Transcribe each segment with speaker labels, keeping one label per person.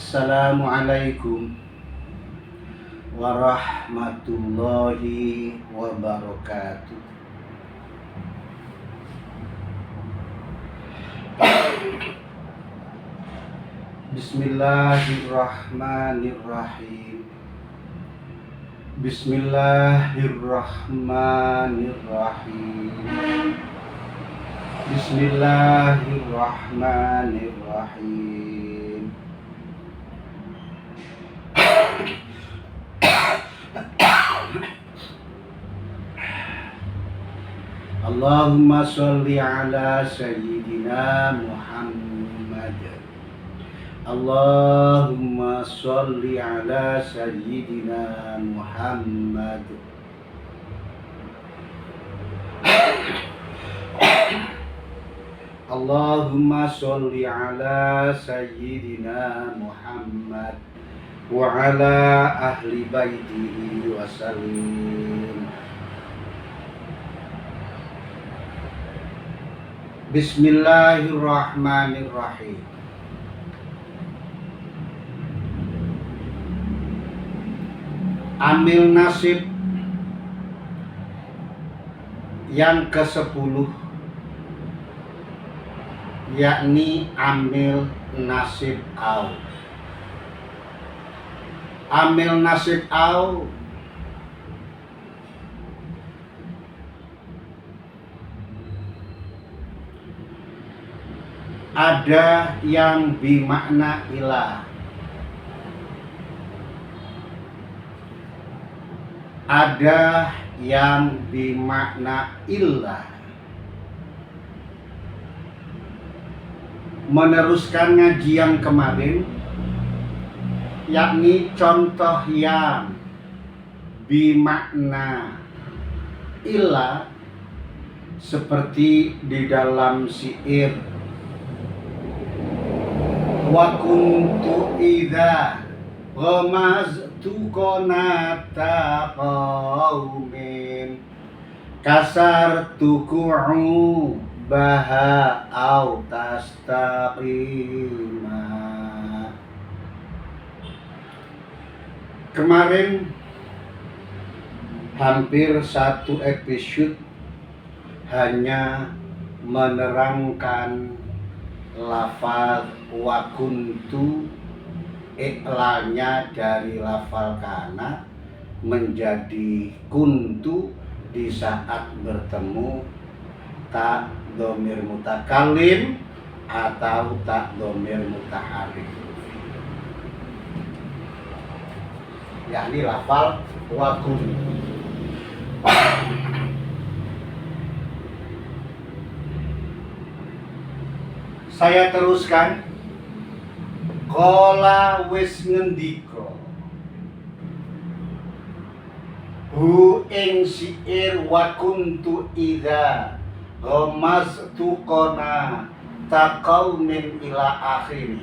Speaker 1: Assalamualaikum warahmatullahi wabarakatuh. Bismillahirrahmanirrahim. Bismillahirrahmanirrahim. Bismillahirrahmanirrahim. Allahumma sholli ala sayyidina Muhammad. Allahumma sholli ala sayyidina Muhammad. Allahumma sholli ala sayyidina Muhammad wa ala ahli baitihi wa sallim. Bismillahirrahmanirrahim. Amil nasib yang ke-10, yakni amil nasib au. Amil nasib au ada yang bermakna ila, ada yang bermakna illa. Meneruskan ngaji yang kemarin, yakni contoh yang bermakna illa seperti di dalam syair wa kuntu idza ghamaztu qanata qaumin kasartu ku'u baha au tastaqima. Kemarin hampir satu episode hanya menerangkan lafal wa kuntu, iklanya dari lafal kana menjadi kuntu di saat bertemu tak dhamir mutakallim atau tak dhamir mutaharrik, yakni lafal wa kuntu. Saya teruskan. Qala wis ngendika hu ing syair wa kuntu idza ghamaztu qana taqaumin ila akhiri.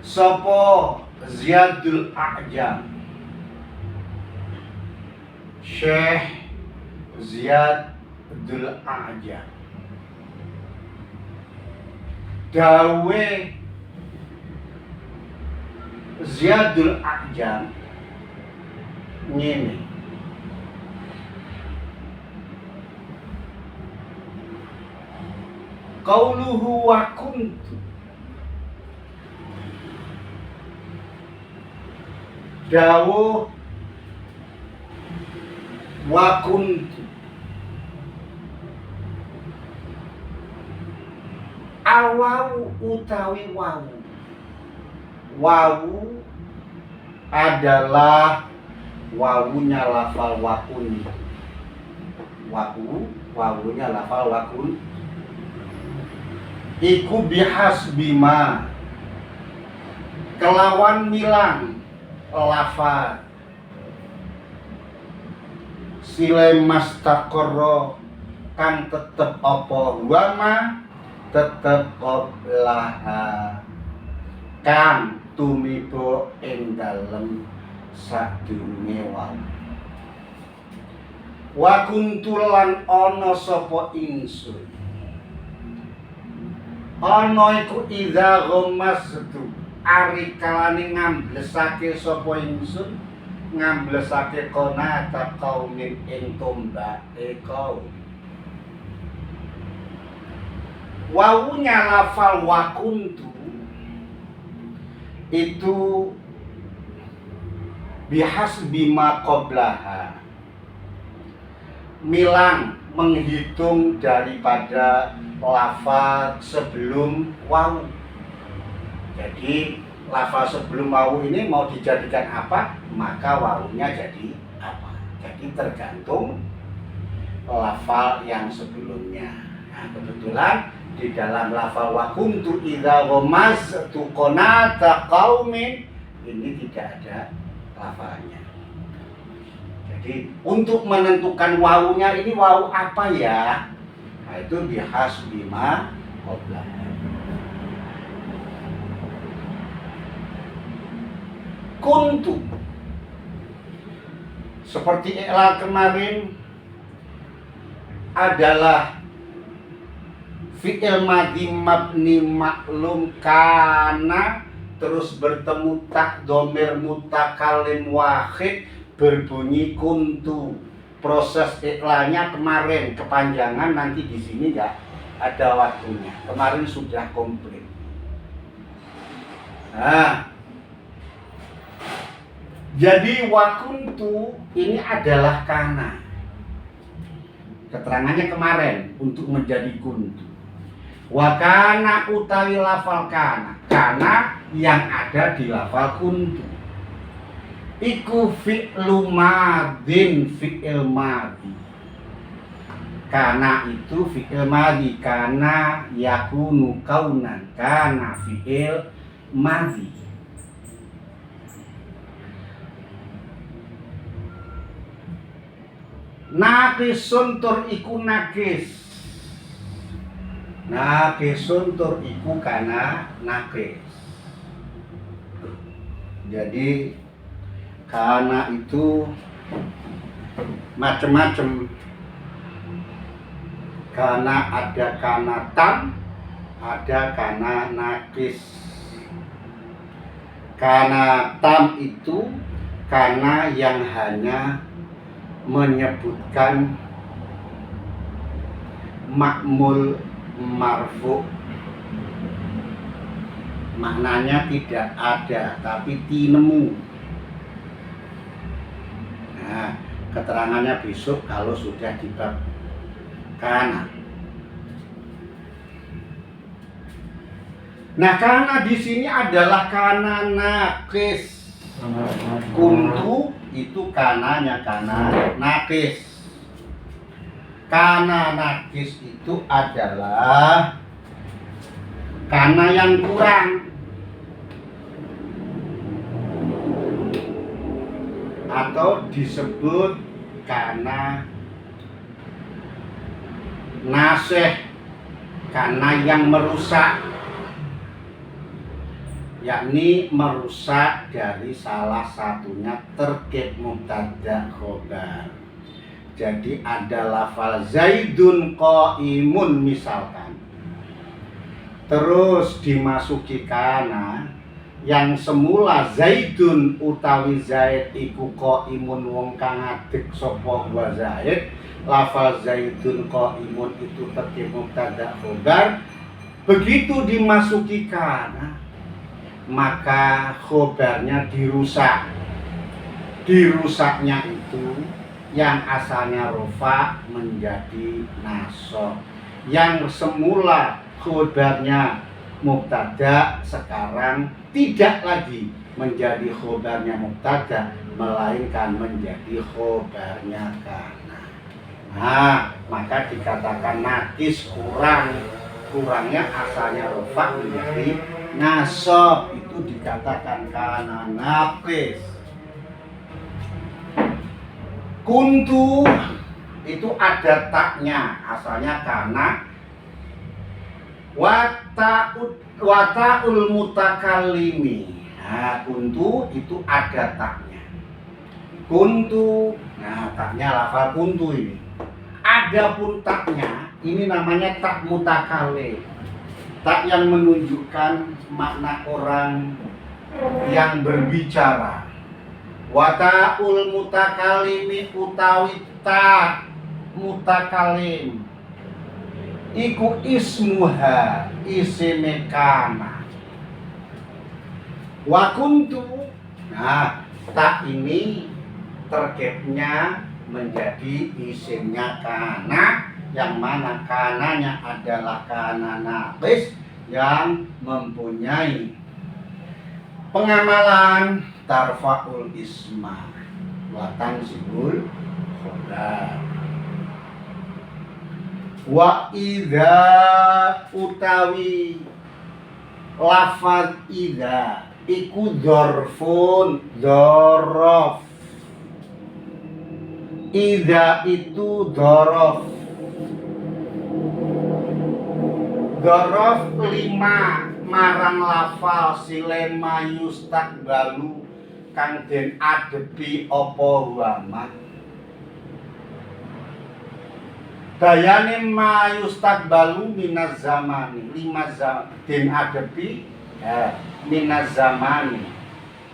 Speaker 1: Sopo Ziyadul A'jam, Syekh Ziyadul A'jam dawe Ziyadul A'jam ngene, qauluhu wa kuntu, dawuh wa kuntu awawu utawi wawu. Wawu adalah wawunya lafal wakun. Wawunya lafal wakun. Iku bihasbima, kelawan milang lafal sile mastaqarra kang tetep apa wama tetep qablaha kang tumiba ing dalem sadurunge wawu. Wa kuntu lan ana sapa ingsun ana iku idza ghammastu ari kalane ngamblesake sapa ingsun ngamblesake qanata qaumin ing tombake kaum. Wawunya lafal wakuntu itu bihasbi ma qablaha, milang menghitung daripada lafal sebelum wawu. Jadi lafal sebelum wawu ini mau dijadikan apa, maka wawunya jadi apa. Jadi tergantung lafal yang sebelumnya. Nah, kebetulan di dalam lafal wa kuntu idza ghamaztu qanata qaumin ini tidak ada lafalnya. Jadi untuk menentukan wawunya ini wawu apa ya? Nah, itu bihasbi ma qablaha. Kuntu seperti i'lal kemarin adalah fi'il madhi mabni maklum kana terus bertemu tak domir mutakallim wahid berbunyi kuntu. Proses iklannya kemarin kepanjangan, nanti di sini nggak ada waktunya. Kemarin sudah komplit. Nah, jadi wakuntu ini adalah kana. Keterangannya kemarin untuk menjadi kuntu. Wakana utawi lafal kana, kana yang ada di lafal kuntu iku fi'lu madin, fi'il madhi. Kana itu fi'il madhi, kana yakunu kaunan, kana fi'il madhi. Naqisun tur iku naqis. Naqisun tur iku kana naqis. Jadi kana itu macam-macam. Kana ada kana tam, ada kana naqis. Kana tam itu kana yang hanya menyebutkan makmul marfu, maknanya tidak ada tapi tinemu. Nah, keterangannya besok kalau sudah di bab kana. Nah, kana di sini adalah kana naqis. Kuntu itu kananya kana naqis. Kana naqis itu adalah kana yang kurang atau disebut kana nasih, kana yang merusak, yakni merusak dari salah satunya terkait mubtada khobar. Jadi ada lafal zaidun qaimun misalkan, terus dimasuki kana yang semula zaidun utawi zaid iku qaimun wong kang ngadeg sapa wa zaid. Lafal zaidun qaimun itu terkait mubtada khobar. Begitu dimasuki kana, maka khobarnya dirusak. Dirusaknya itu yang asalnya rofa menjadi nasab, yang semula khobarnya mubtada sekarang tidak lagi menjadi khobarnya mubtada, melainkan menjadi khobarnya kana. Nah, maka dikatakan naqis, kurang. Kurangnya asalnya rofa menjadi nasab, itu dikatakan kana naqis. Kuntu itu ada taknya, asalnya kana. Wata'ul mutakallimi. Nah, kuntu itu ada taknya. Kuntu, nah taknya lafal kuntu ini. Adapun taknya ini namanya tak mutakallim. tak yang menunjukkan makna orang yang berbicara. Wata'ul mutakalimi utawi ta mutakalim iku ismuha isime kana. Wa kuntu, nah tak ini terkepnya menjadi isimnya kana, yang mana kananya adalah kana naqis yang mempunyai pengamalan tarfa'ul isma wa tansibul khobar. Wa idza utawi lafaz idza iku dzarfun dzaraf. Idza itu dzaraf. Dzaraf 5 marang lafal silema yustaqbalu kang den adepi apa wama. Dayane ma yustaqbalu minaz zamani 5 zaman den adepi minaz zamani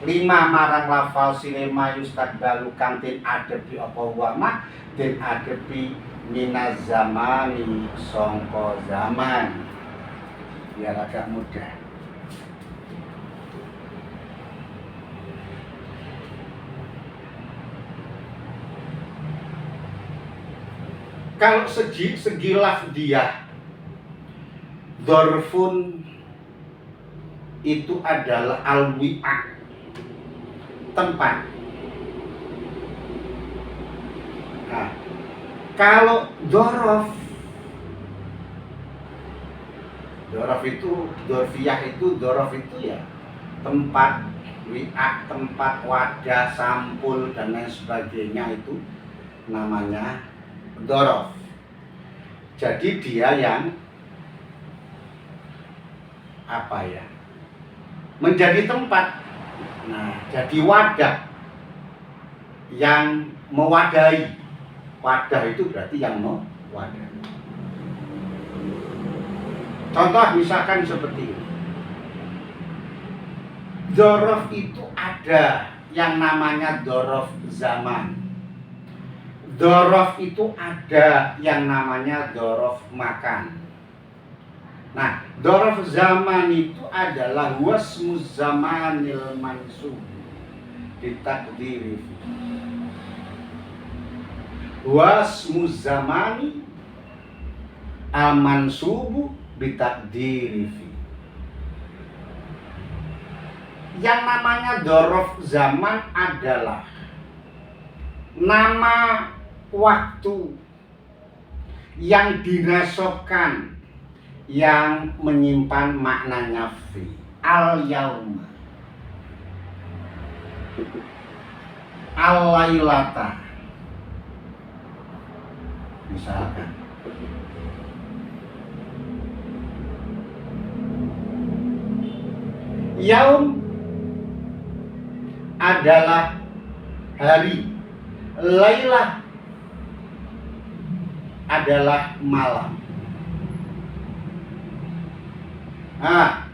Speaker 1: 5 marang lafal silema yustaqbalu kang den adepi apa wama, den adepi minaz zamani sangka zaman. Biar agak mudah. Kalau segi lafdiyah, dzarfun itu adalah al-wi'a, tempat. Nah, kalau dzaraf itu, dzarfiyah itu, dzaraf itu ya tempat, wi'a, tempat, wadah, sampul dan lain sebagainya, itu namanya dzaraf. Jadi dia yang apa ya? Menjadi tempat. Nah, jadi wadah yang mewadahi. Wadah itu berarti yang mewadahi. Contoh misalkan seperti ini. Dzaraf itu ada yang namanya dzaraf zaman. Dzaraf itu ada yang namanya dzaraf makan. Nah, dzaraf zaman itu adalah wasmuz zamanil mansub ditakdiri. Wasmuz zamani al mansubu bitakdiri. Yang namanya dzaraf zaman adalah nama waktu yang dinasobkan, yang menyimpan maknanya fi. Al yauma, al lailata, misalkan. Yaum adalah hari, lailah adalah malam. Nah,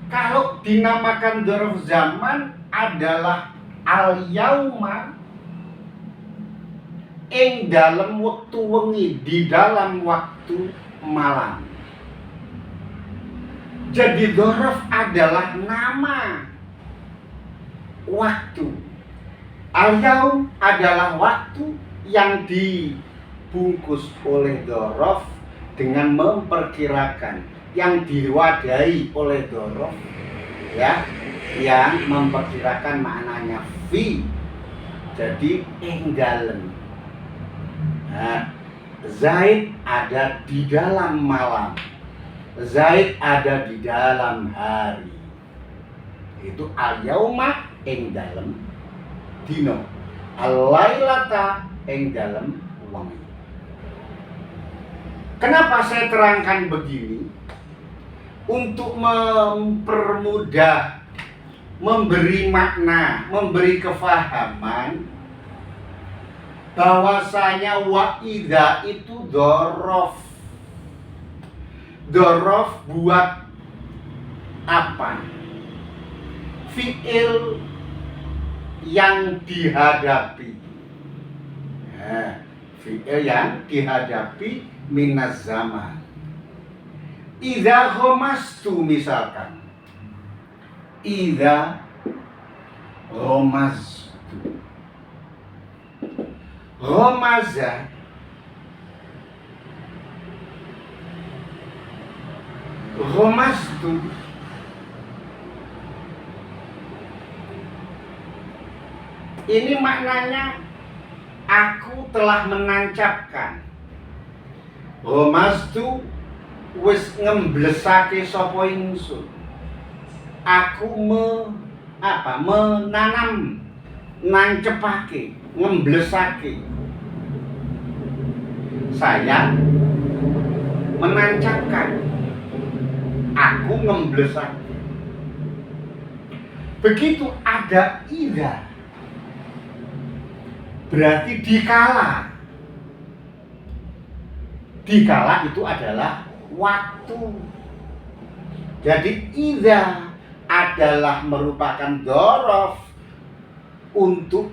Speaker 1: kalau dinamakan dzaraf zaman adalah al yauma ing dalam waktu wengi, di dalam waktu malam. Jadi dzaraf adalah nama waktu. Al-yaum adalah waktu yang dibungkus oleh dzaraf dengan memperkirakan, yang diwadahi oleh dzaraf ya, yang memperkirakan maknanya fi. Jadi ing dalem. Nah, Zaid ada di dalam malam. Zaid ada di dalam hari. Itu al-yauma ing dalem dino, al-lailata ing dalem wengi. Kenapa saya terangkan begini? Untuk mempermudah, memberi makna, memberi kefahaman bahwasanya wa idza itu dzaraf. Dorof buat apa? Fi'il yang dihadapi. Fi'il yang dihadapi minaz zaman. Idza ghomastu misalkan. Idza ghomastu. Ghomaza Ghomastu ini maknanya aku telah menancapkan. Ghomastu wis ngemblesake sapa ingsun. Aku menanam, nancepake, ngemblesake. Saya menancapkan, aku ngemblesake. Begitu ada ida, berarti dikala. Dikala itu adalah waktu. Jadi ida adalah merupakan dorof untuk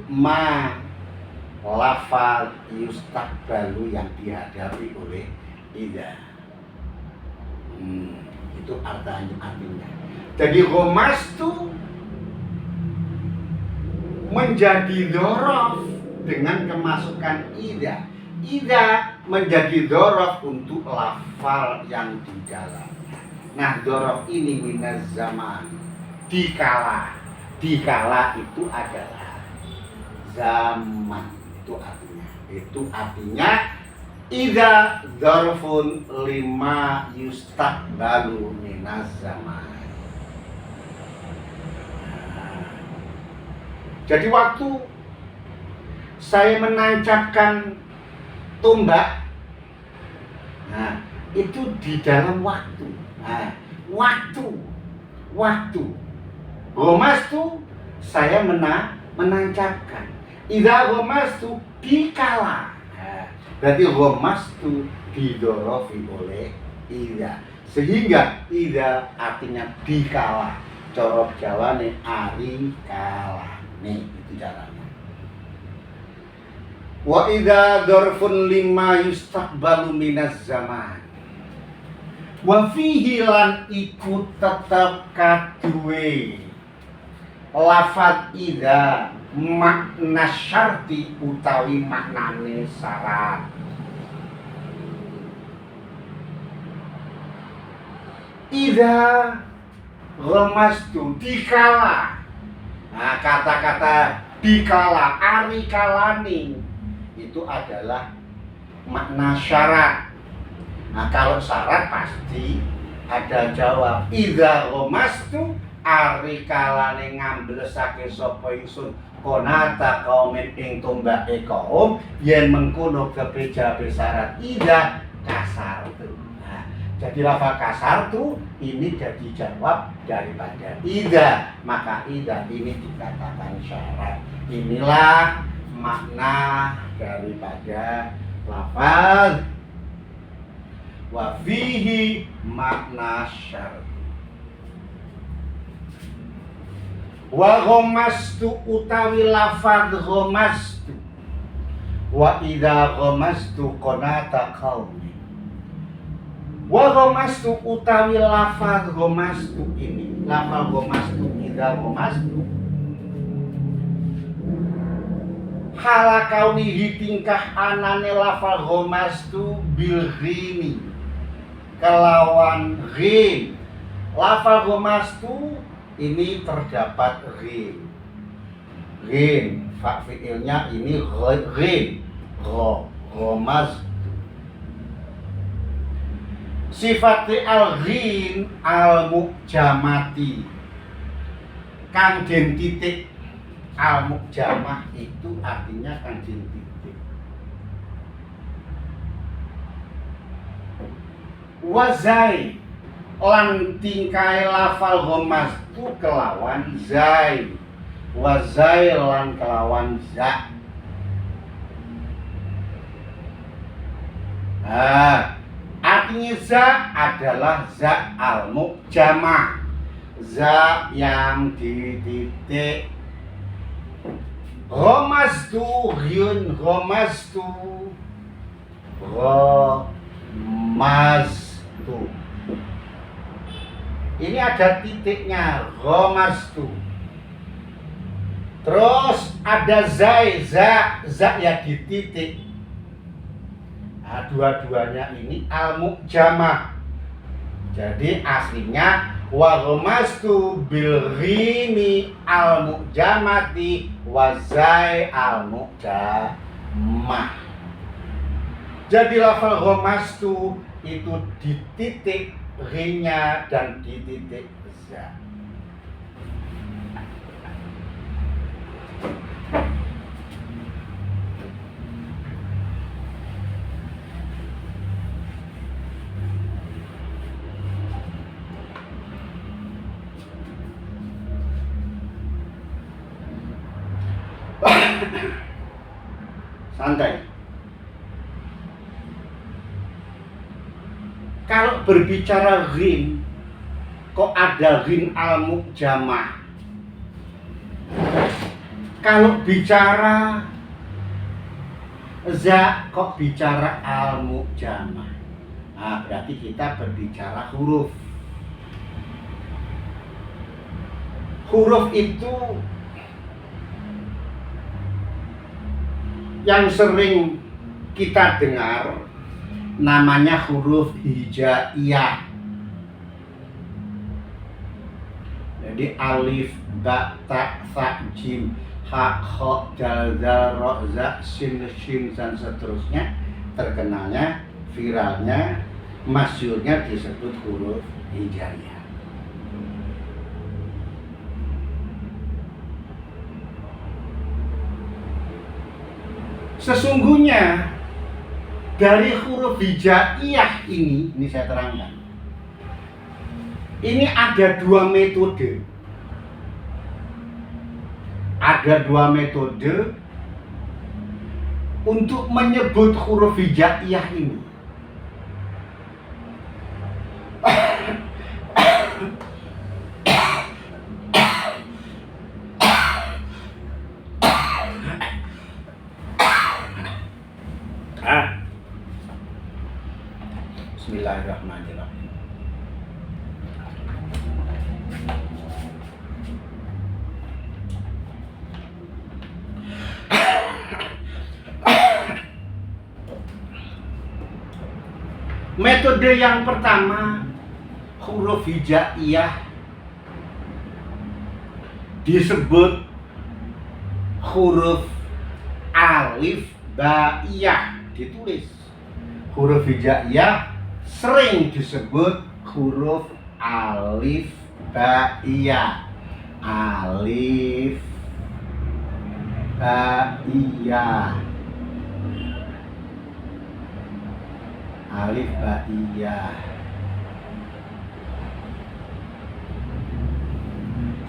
Speaker 1: lafal yustaqbalu yang dihadapi oleh ida. Itu artinya. Jadi ghomastu menjadi dorof dengan kemasukan ida. Ida menjadi dorof untuk lafal yang di dalamnya. Nah, dorof ini minaz zaman, dikala. Dikala itu adalah zaman. Itu artinya ida dzarfun lima yustaqbalu minaz zaman. Jadi waktu saya menancapkan tombak, itu di dalam waktu. Waktu. Ghomastu saya menancapkan. Idza ghomastu dikala. Berarti ghomastu didorofi oleh ida. Sehingga ida artinya dikala. Corok Jawane ari kala. Nih, itu caranya. Wa idza dzarfun lima yustaqbalu minaz zaman. Wa fihi lan iku tetep kaduwe lafaz idza makna syarti utawi maknane syarat. Idza ghomastu dikala. Nah, kata-kata dikala, ari kalani itu adalah makna syarat. Nah, kalau syarat pasti ada jawab. Idza ghomastu ari kalane ngamblesake sapa ingsun konata kaumin ing tombake kaum yen mengkono kepejabe syarat ida kasar tu. Nah, jadi lafal kasar tu ini jadi jawab daripada ida, maka ida ini dikatakan syarat. Inilah makna daripada lafal wa fihi makna syarat. Wa ghomastu utawi lafaz ghomastu. Wa idza ghomastu qanata qaumi. Wa ghomastu utawi lafaz ghomastu ini. Lafaz ghomastu idza ghomastu. Hala kaunihi tingkah anane lafaz ghomastu bil ghini. Kelawan ghin. Lafaz ghomastu ini terdapat ghin. Ghin, fa fi'ilnya ini ghin. Ghamaz. Sifati al-ghin al-mu'jamati. Kang den titik al-mu'jamah itu artinya kang den titik. Wazai lan tingkai lafal ghomastu kelawan zai. Wazai lan kelawan za. Artinya za adalah za al-mu'jama, za yang dititik. Ghamaztu, ghyun ghamaztu, ghamaztu. Ini ada titiknya, ghamaztu. Terus ada zai, za ya di titik. Nah, dua-duanya ini al-mu'jamah. Jadi aslinya wa ghamastu bil ghini al-mu'jamati wa zai al-mu'jamah. Jadi lafal ghamastu itu di titik ghinya dan di titik za. Santai. Kalau berbicara ghin, kok ada ghin al-mu'jamah? Kalau bicara za, kok bicara al-mu'jamah? Nah, berarti kita berbicara huruf. Huruf itu yang sering kita dengar namanya huruf hijaiyah. Jadi alif, ba, ta, sa, jim, ha, kha, dal, dal, ro, za, sin, shin, dan seterusnya. Terkenalnya, viralnya, masyhurnya disebut huruf hijaiyah. Sesungguhnya dari huruf hijaiyah ini saya terangkan. Ini ada dua metode. Ada dua metode untuk menyebut huruf hijaiyah ini. Bismillahirrahmanirrahim. Metode yang pertama, huruf hijaiyah disebut huruf alif baiyah, ditulis. Huruf hijaiyah sering disebut huruf alif baiyah. Alif baiyah. Alif baiyah.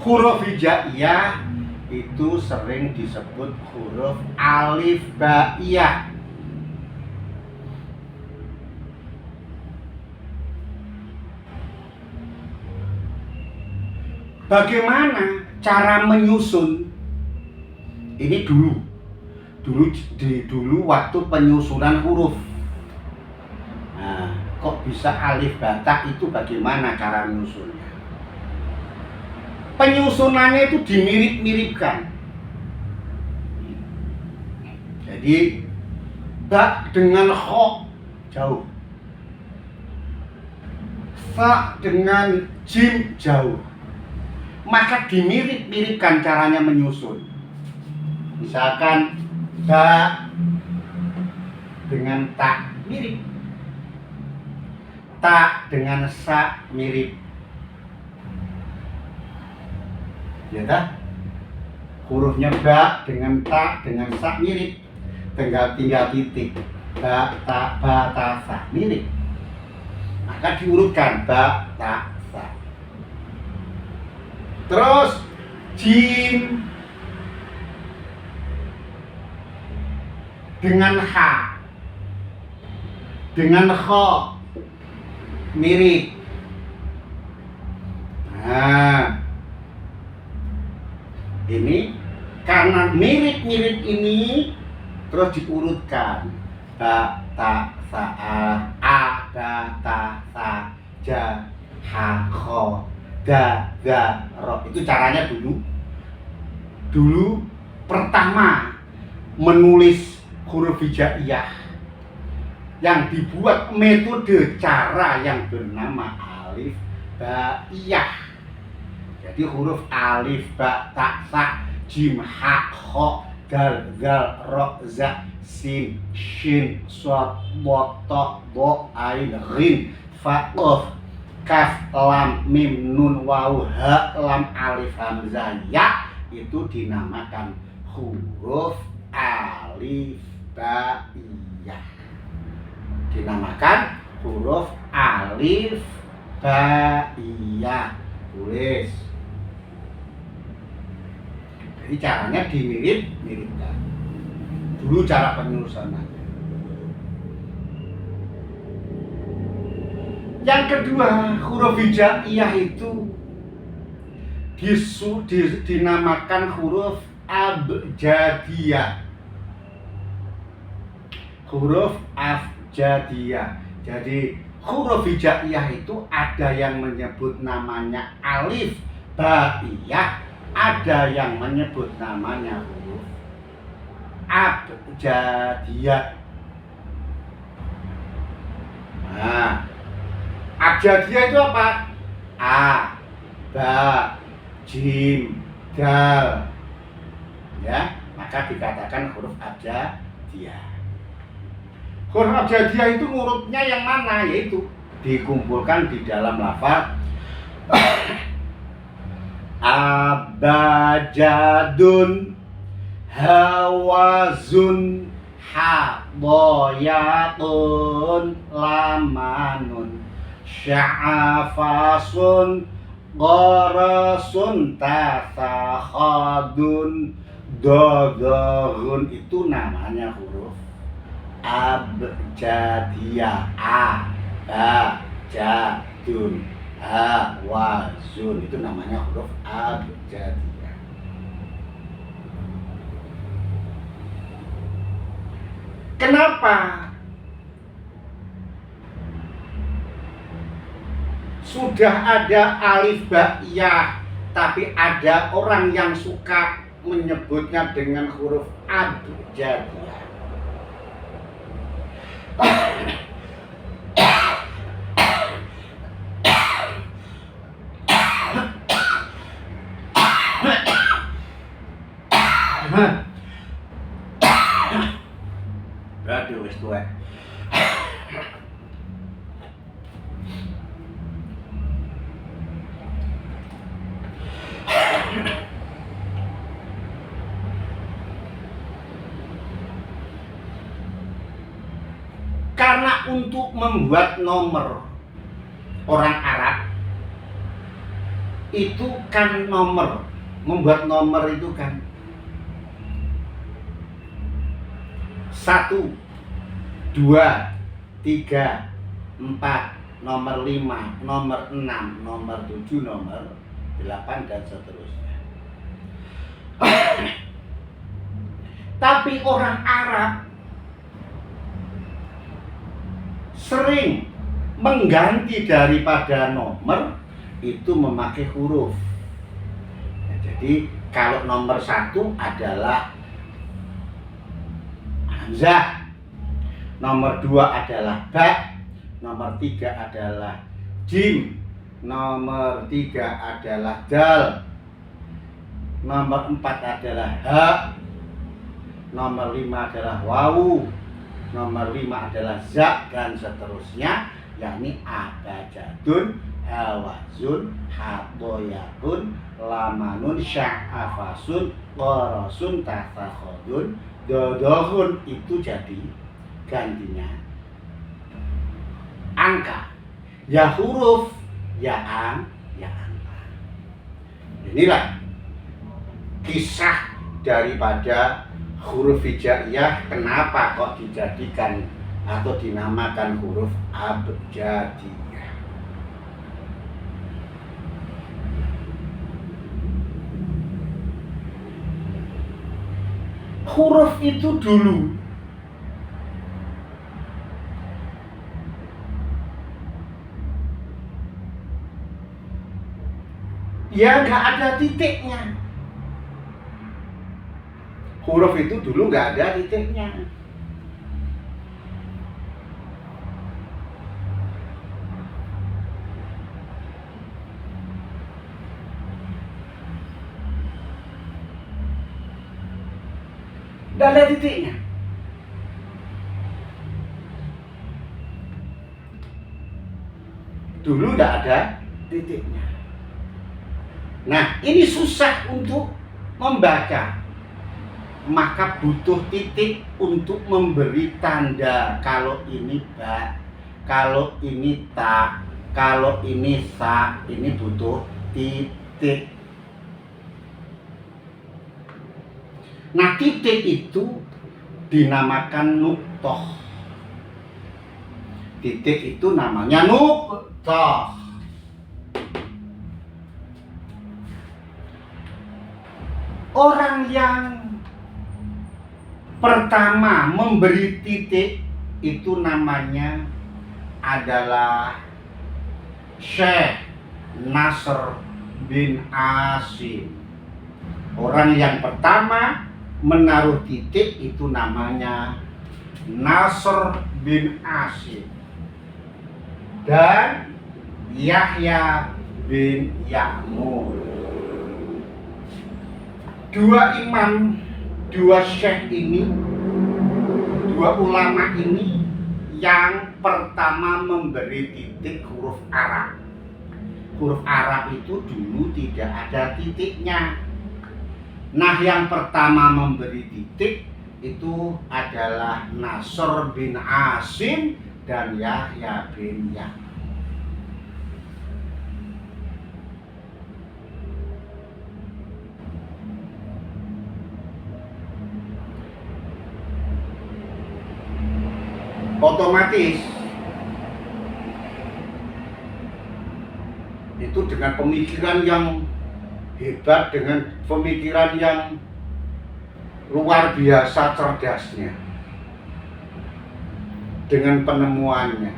Speaker 1: Huruf hijaiyah itu sering disebut huruf alif baiyah. Bagaimana cara menyusun? Ini dulu waktu penyusunan huruf. Nah, kok bisa alif batak itu bagaimana cara menyusunnya? Penyusunannya itu dimirip-miripkan. Jadi ba dengan kho jauh, fa dengan jim jauh. Maka dimirip-miripkan caranya menyusun. Misalkan ba dengan ta mirip, ta dengan sa mirip. Ya dah? Hurufnya ba dengan ta dengan sa mirip. Tinggal titik. Ba, ta, sa mirip. Maka diurutkan ba, ta, sa. Terus jim dengan ha, dengan kho, mirip. Nah, ini karena mirip-mirip ini terus diurutkan. Ba, ta, sa, a, ba, ta, sa, ja, ha, kho, ga, ga, ro. Itu caranya dulu. Dulu pertama menulis huruf hijaiyah yang dibuat metode cara yang bernama alif baiyah. Jadi huruf alif, ba, ta, sa, jim, ha, kho, dal, zal, ro, za, sin, shin, shad, dha, ta, dha, ain, ghin, fa, qaf, kaf, lam, mim, nun, waw, ha, lam, alif, hamzah, ya. Itu dinamakan huruf alif baiyah. Dinamakan huruf alif baiyah. Tulis. Jadi caranya dimirip-miripkan. Dulu cara penulisannya. Yang kedua, huruf hijaiyah itu dinamakan huruf abjadiyah. Huruf abjadiyah. Jadi huruf hijaiyah itu ada yang menyebut namanya alif baiyah, ada yang menyebut namanya huruf abjadiyah. Nah, abjadiyah itu apa? A, ba, jim, dal. Ya, maka dikatakan huruf abjadiyah. Huruf abjadiyah itu ngurutnya yang mana? Yaitu dikumpulkan di dalam lafaz abajadun, hawazun, hadoyatun, lamanun, sya'afasun, gorosun, tasakhadun, dodorun. Itu namanya huruf abjadiyah. Abajadun, hawazun. Itu namanya huruf abjadiyah. Kenapa? Sudah ada alif baiyah, tapi ada orang yang suka menyebutnya dengan huruf abjadiyah. Aduh, wis tuwek. Karena untuk membuat nomor orang Arab itu kan membuat nomor itu kan 1, 2, 3, 4, nomor 5, nomor 6, nomor 7, nomor 8 dan seterusnya. Tapi orang Arab sering mengganti daripada nomor itu memakai huruf. Nah, jadi kalau nomor 1 adalah hamzah, nomor 2 adalah ba, nomor 3 adalah jim, nomor 3 adalah dal, nomor 4 adalah ha, nomor 5 adalah wawu, nomor 5 adalah za, dan seterusnya, yakni abajadun, hawazun, hadoyakun, lamanun, sya'afasun, qorosun, tasakhadun, dodohun. Itu jadi gantinya angka, ya huruf, ya angka. Inilah kisah daripada huruf hijaiyah, kenapa kok dijadikan atau dinamakan huruf abjadiyah. huruf itu dulu ya nggak ada titiknya. Huruf itu dulu nggak ada titiknya. Nggak ada titiknya. Dulu nggak ada titiknya. Nah, ini susah untuk membaca. Maka butuh titik untuk memberi tanda kalau ini ba, kalau ini ta, kalau ini sa, ini butuh titik. Nah, titik itu dinamakan nuqthah. Titik itu namanya nuqthah. Orang yang pertama memberi titik itu namanya adalah Syekh Nasr bin Asim. Orang yang pertama menaruh titik itu namanya Nasr bin Asim dan Yahya bin Ya'mur. Dua imam, dua syekh ini, dua ulama ini yang pertama memberi titik huruf Arab. Huruf Arab itu dulu tidak ada titiknya. Nah, yang pertama memberi titik itu adalah Nasr bin Asim dan Yahya bin Ya'mur. Otomatis itu dengan pemikiran yang hebat, dengan pemikiran yang luar biasa cerdasnya, dengan penemuannya,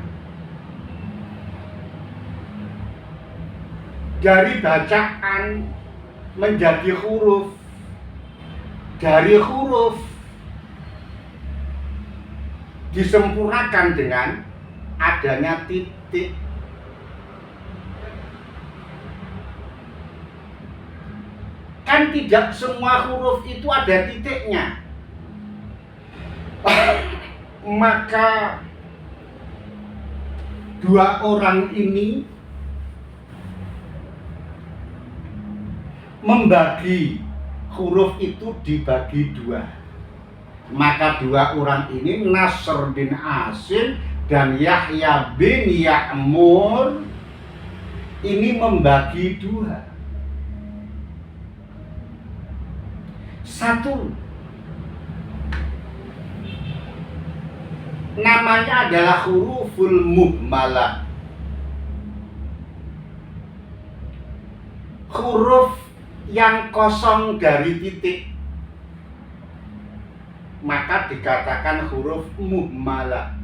Speaker 1: dari bacaan menjadi huruf, dari huruf disempurnakan dengan adanya titik. Kan tidak semua huruf itu ada titiknya. Maka dua orang ini membagi huruf itu dibagi dua. Maka dua orang ini, Nasr bin Asim dan Yahya bin Ya'mur, ini membagi dua. Satu namanya adalah huruful muhmalah, huruf yang kosong dari titik, maka dikatakan huruf muhmalah.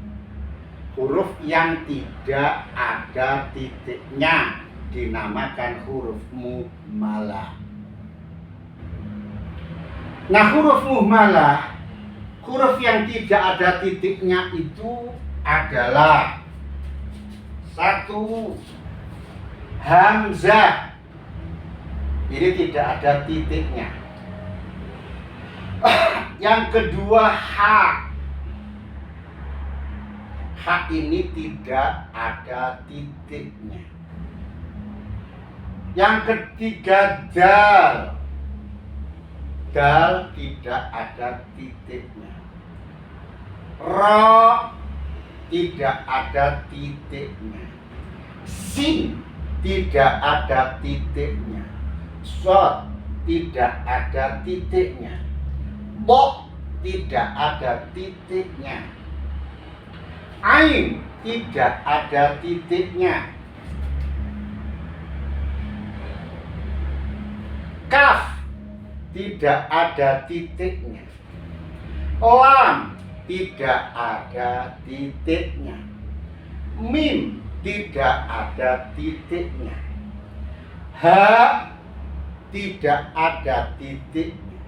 Speaker 1: Huruf yang tidak ada titiknya dinamakan huruf muhmalah. Nah, huruf muhmalah, huruf yang tidak ada titiknya itu adalah satu, hamzah. Ini tidak ada titiknya. Yang kedua, ha. Ha ini tidak ada titiknya. Yang ketiga, dal. Dal tidak ada titiknya. Ra tidak ada titiknya. Sin tidak ada titiknya. Shad tidak ada titiknya. Bo tidak ada titiknya. Ain tidak ada titiknya. Kaf tidak ada titiknya. Lam tidak ada titiknya. Mim tidak ada titiknya. Ha tidak ada titiknya.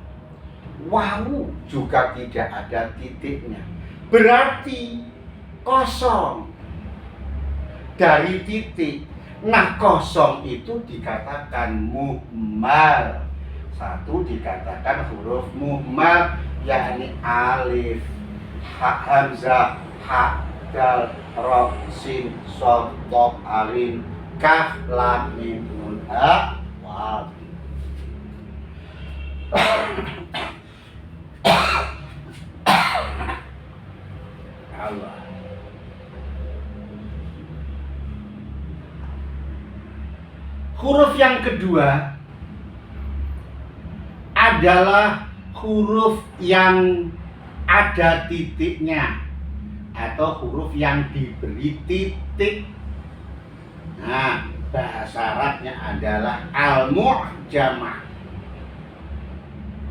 Speaker 1: Wawu juga tidak ada titiknya. Berarti kosong dari titik. Nah, kosong itu dikatakan muhmal. Satu dikatakan huruf muhmal, yakni alif, hamzah, ha, dal, ra, sin, shad, dha, ain, kaf, lam, mim, nun, ha, waw. Allah. Huruf yang kedua adalah huruf yang ada titiknya atau huruf yang diberi titik. Nah, bahasa Arabnya adalah al-mu'jamah.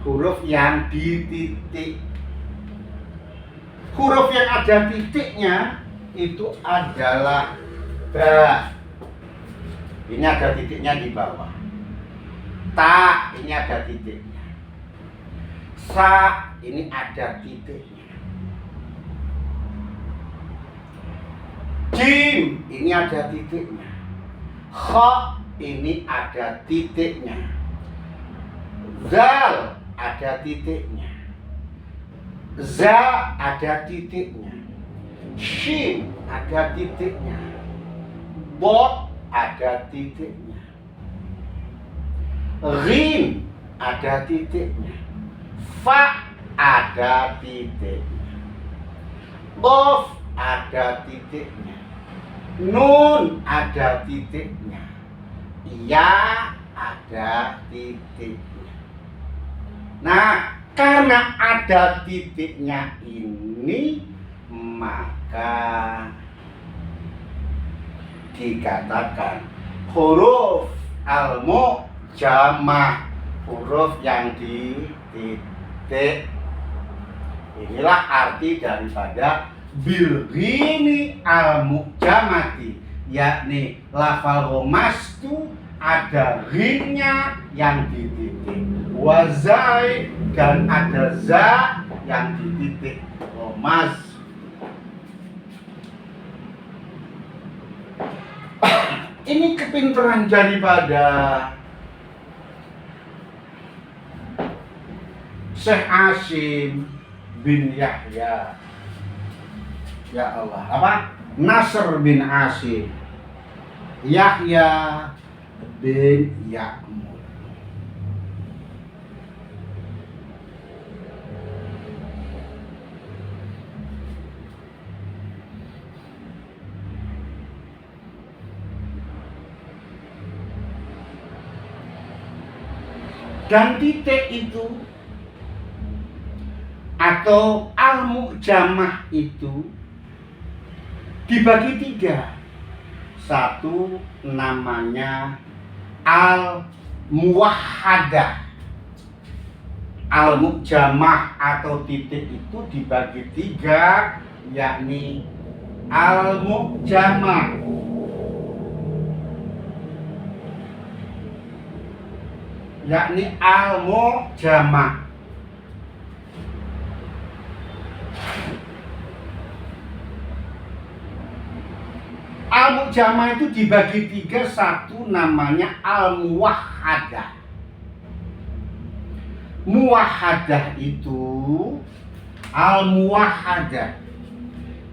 Speaker 1: Huruf yang dititik. Huruf yang ada titiknya itu adalah ba. Ini ada titiknya di bawah. Ta, ini ada titiknya. Sa, ini ada titiknya. Jim, ini ada titiknya. Kha, ini ada titiknya. Zal, ada titiknya. Za, ada titiknya. Shin, ada titiknya. Bod, ada titiknya. Rin, ada titiknya. Fa, ada titiknya. Qaf, ada titiknya. Nun, ada titiknya. Ya, ada titiknya. Nah, karena ada titiknya ini, maka dikatakan huruf al-mu'jamah, huruf yang dititik. Inilah arti daripada bilghini al-mu'jamati, yakni lafal romas itu ada ghinnya yang dititik, wazai, dan ada za yang dititik romas. Ini kepintaran daripada Syekh Asim bin Yahya. Ya Allah, apa? Nasr bin Asim, Yahya bin Ya'mur. Dan titik itu atau al-mu'jamah itu dibagi tiga. Satu namanya al-muwahhadah. Al-mu'jamah atau titik itu dibagi tiga, yakni al-mu'jamah, yakni al-mu'jamah. Al-mu'jamah itu dibagi tiga. Satu namanya al-muwahhadah. Muwahhadah itu, al-muwahhadah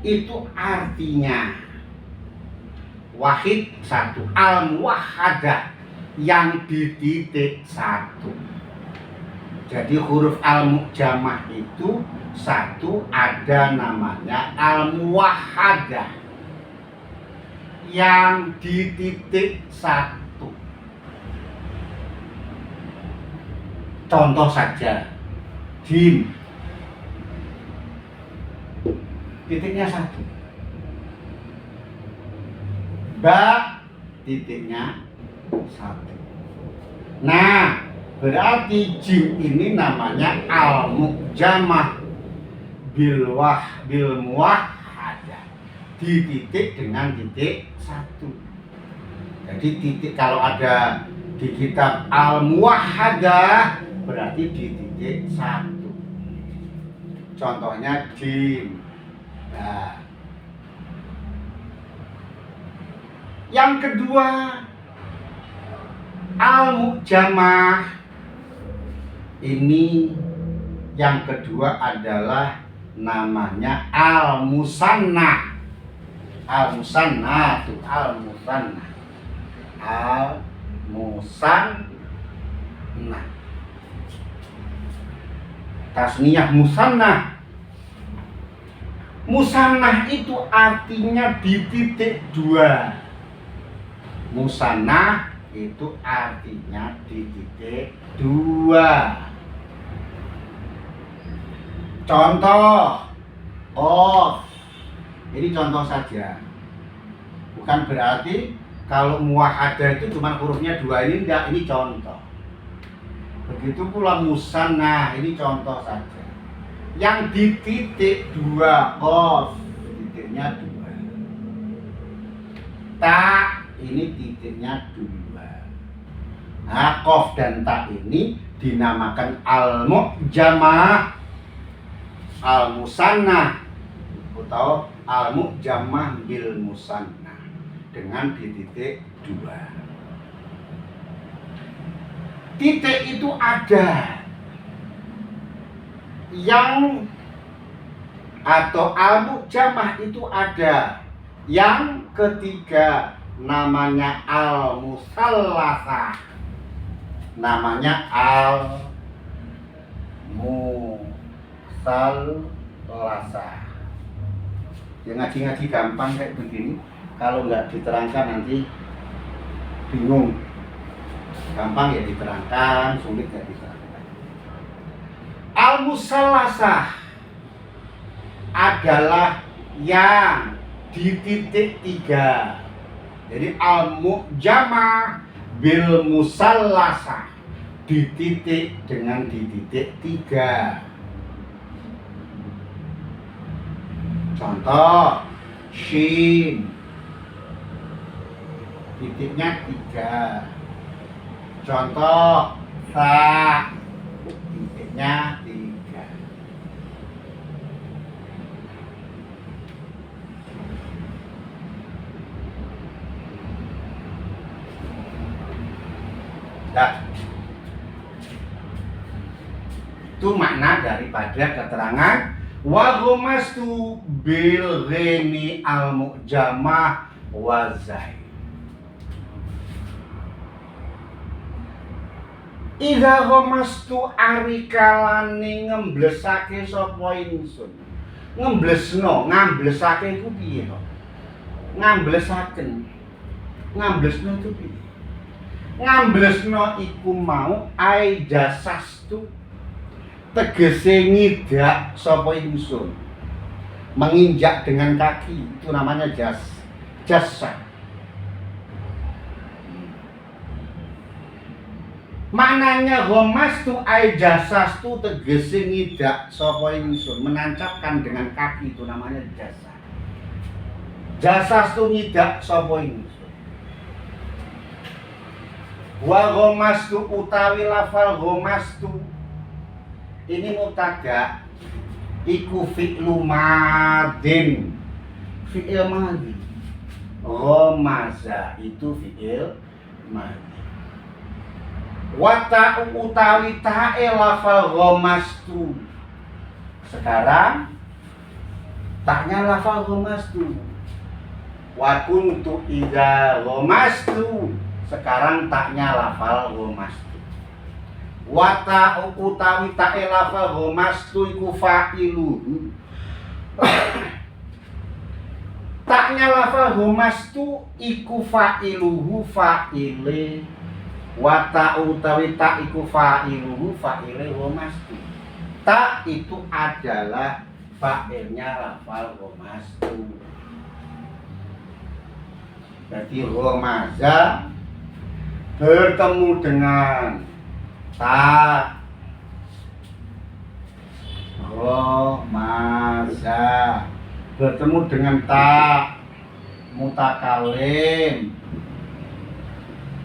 Speaker 1: itu artinya wahid, satu. Al-muwahhadah yang dititik satu. Jadi huruf al-mu'jamah itu satu, ada namanya al-muwahhadah yang dititik satu. Contoh saja, jim, titiknya satu. Ba, titiknya satu. Nah, berarti jim ini namanya al-mu'jamah. bil muwahhadah, dititik dengan titik satu. Jadi titik kalau ada di kitab al-muwahhadah berarti di titik satu. Contohnya jim. Nah, yang kedua al-mu'jamah. Ini yang kedua adalah namanya al-musannah. Al-musannah itu al-musannah. Al-musannah. Tasniyah musannah. Musannah itu artinya di titik dua. Musannah itu artinya di titik dua. Contoh, ini contoh saja. Bukan berarti kalau muwahhadah itu cuma hurufnya dua, ini enggak, ini contoh. Begitu pula musannah, ini contoh saja. Yang di titik dua, titiknya dua. Ta, ini titiknya dua. Nah, qaf dan ta ini dinamakan al-mu'jamah, al-musannah atau al-mu'jamah bil musannah dengan di titik dua. Titik itu ada yang atau al-mu'jamah itu ada. Yang ketiga namanya al-musallasah. Namanya al-musallasah. Ya, ngaji-ngaji gampang kayak begini. Kalau nggak diterangkan nanti bingung. Gampang ya diterangkan, sulit ya diterangkan. Al-musallasah adalah yang di titik tiga. Jadi al-mu'jamah bil musallasah di titik dengan di titik tiga. Contoh shin, titiknya tiga. Contoh sa, titiknya tiga. Nah, itu makna daripada keterangan wa ghumastu bil ghini al mu'jamah wa zai. Idza ghumastu arikalane ngemblesake sapa ingsun. Ngamblesake iku piye kok? Ngamblesaken. Ngamblesno itu piye? Ngamblesno iku mau ai jasastu, tegese ngidak sapa ingsun, menginjak dengan kaki, itu namanya jasa. Maknanya ghomastu ai jasastu, tegese ngidak sapa ingsun, menancapkan dengan kaki, itu namanya jasa. Jasastu ngidak sapa ingsun. Wa ghomastu utawi lafal ghomastu ini mutada, iku fi'lu madin, fi'il madhi. Ghomaza itu fi'il madhi. Wa ta'u utawi ta'e lafal ghomastu. Sekarang taknya lafal ghomastu. Wa kuntu idza ghomastu. Sekarang taknya lafal ghomastu. Wa ta'u utawi ta'e lafal ghomastu iku fa'iluhu. Taknya lafal ghomastu iku fa'iluhu, fa'ile. Wa ta'u utawi ta iku fa'iluhu, fa'ile ghomastu. Ta itu adalah fa'ilnya lafal ghomastu. Berarti ghomaza bertemu dengan ta, ghomaza. bertemu dengan ta mutakalim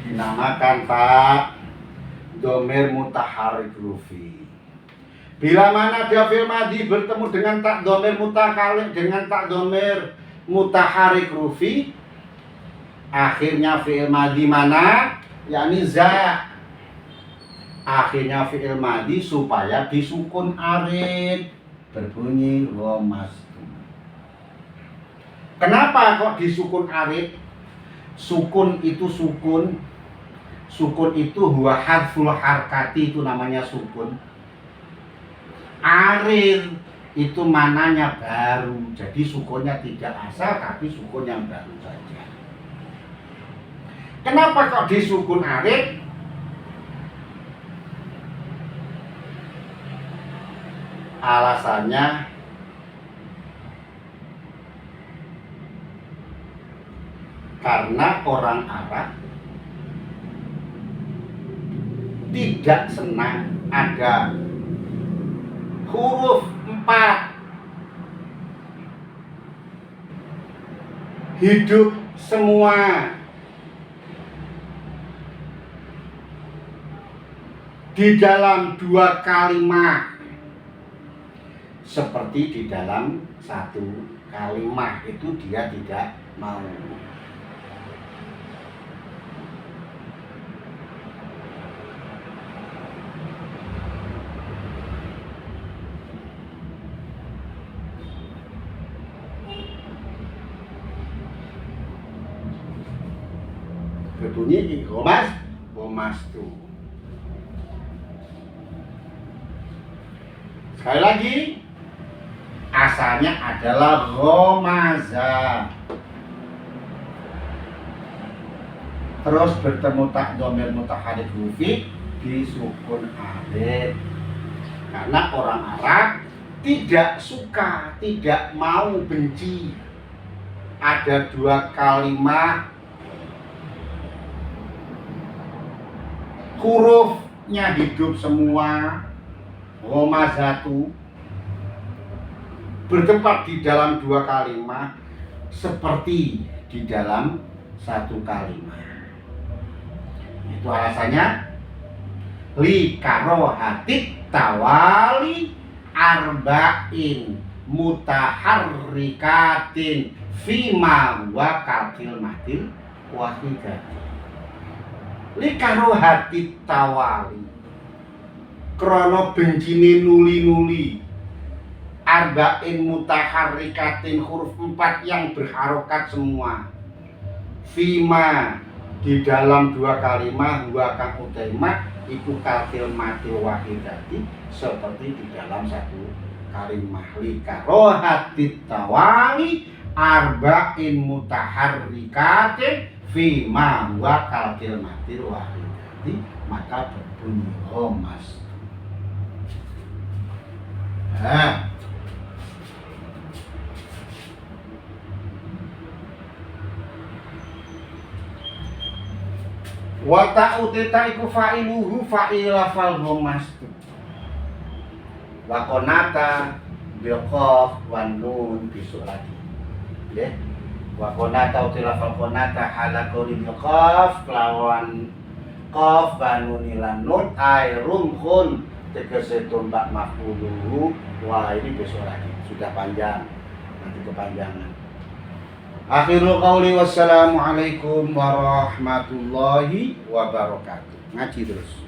Speaker 1: dinamakan ta domir mutaharrik rufi. Bila mana dia fi'il madhi bertemu dengan ta domir mutakalim dengan ta domir mutaharrik rufi, akhirnya fi'il madhi mana? Yakni za. Akhirnya fi'il madhi supaya disukun arid berbunyi ghomastu. Kenapa kok disukun arid? Sukun itu sukun. Sukun itu huwa harful harkati, itu namanya sukun. Arid itu mananya baru. Jadi sukunnya tidak asal tapi sukun yang baru saja. Kenapa kok disukun arid? Alasannya karena orang Arab tidak senang ada huruf 4 hidup semua di dalam 2 kalimat seperti di dalam 1 kalimat. Itu dia tidak mau. Berbunyi ghomastu. Sekali lagi, asalnya adalah ghomaza. Terus bertemu tak domir mutaharrik rufi disukun arid. Karena orang Arab tidak suka, tidak mau, benci ada 2 kalimat hurufnya hidup semua, gomazatu, bertempat di dalam 2 kalimat seperti di dalam 1 kalimat. Itu alasannya li karohatit tawali arba'in mutaharrikatin fima wa kalkil matil wahidatin. Li karohatit tawali krono bencine nuli-nuli arba'in mutaharrikatin huruf 4 yang berharokat semua fima di dalam 2 kalimat wa kang utaimah iku kalkil matil wahidati seperti di dalam 1 kalimat. Li karohatit tawali arba'in mutaharrikatin fima wa kalkil matil wahidati maka berbunyi ghomas. Wa ta'utita iku fa'iluhu fa'ila fal ghomastu. Wa qonata bil qaf wan nun besok lagi. Ya. Wa qonata utila fal qonata halaqori bil qaf lawan qaf wan nun lan nun airum khun tegese tombak maf'uluhu. Wah, ini besok lagi. Sudah panjang. Nanti kepanjangan. Akhirul qauli wassalamualaikum warahmatullahi wabarakatuh. Ngaji terus.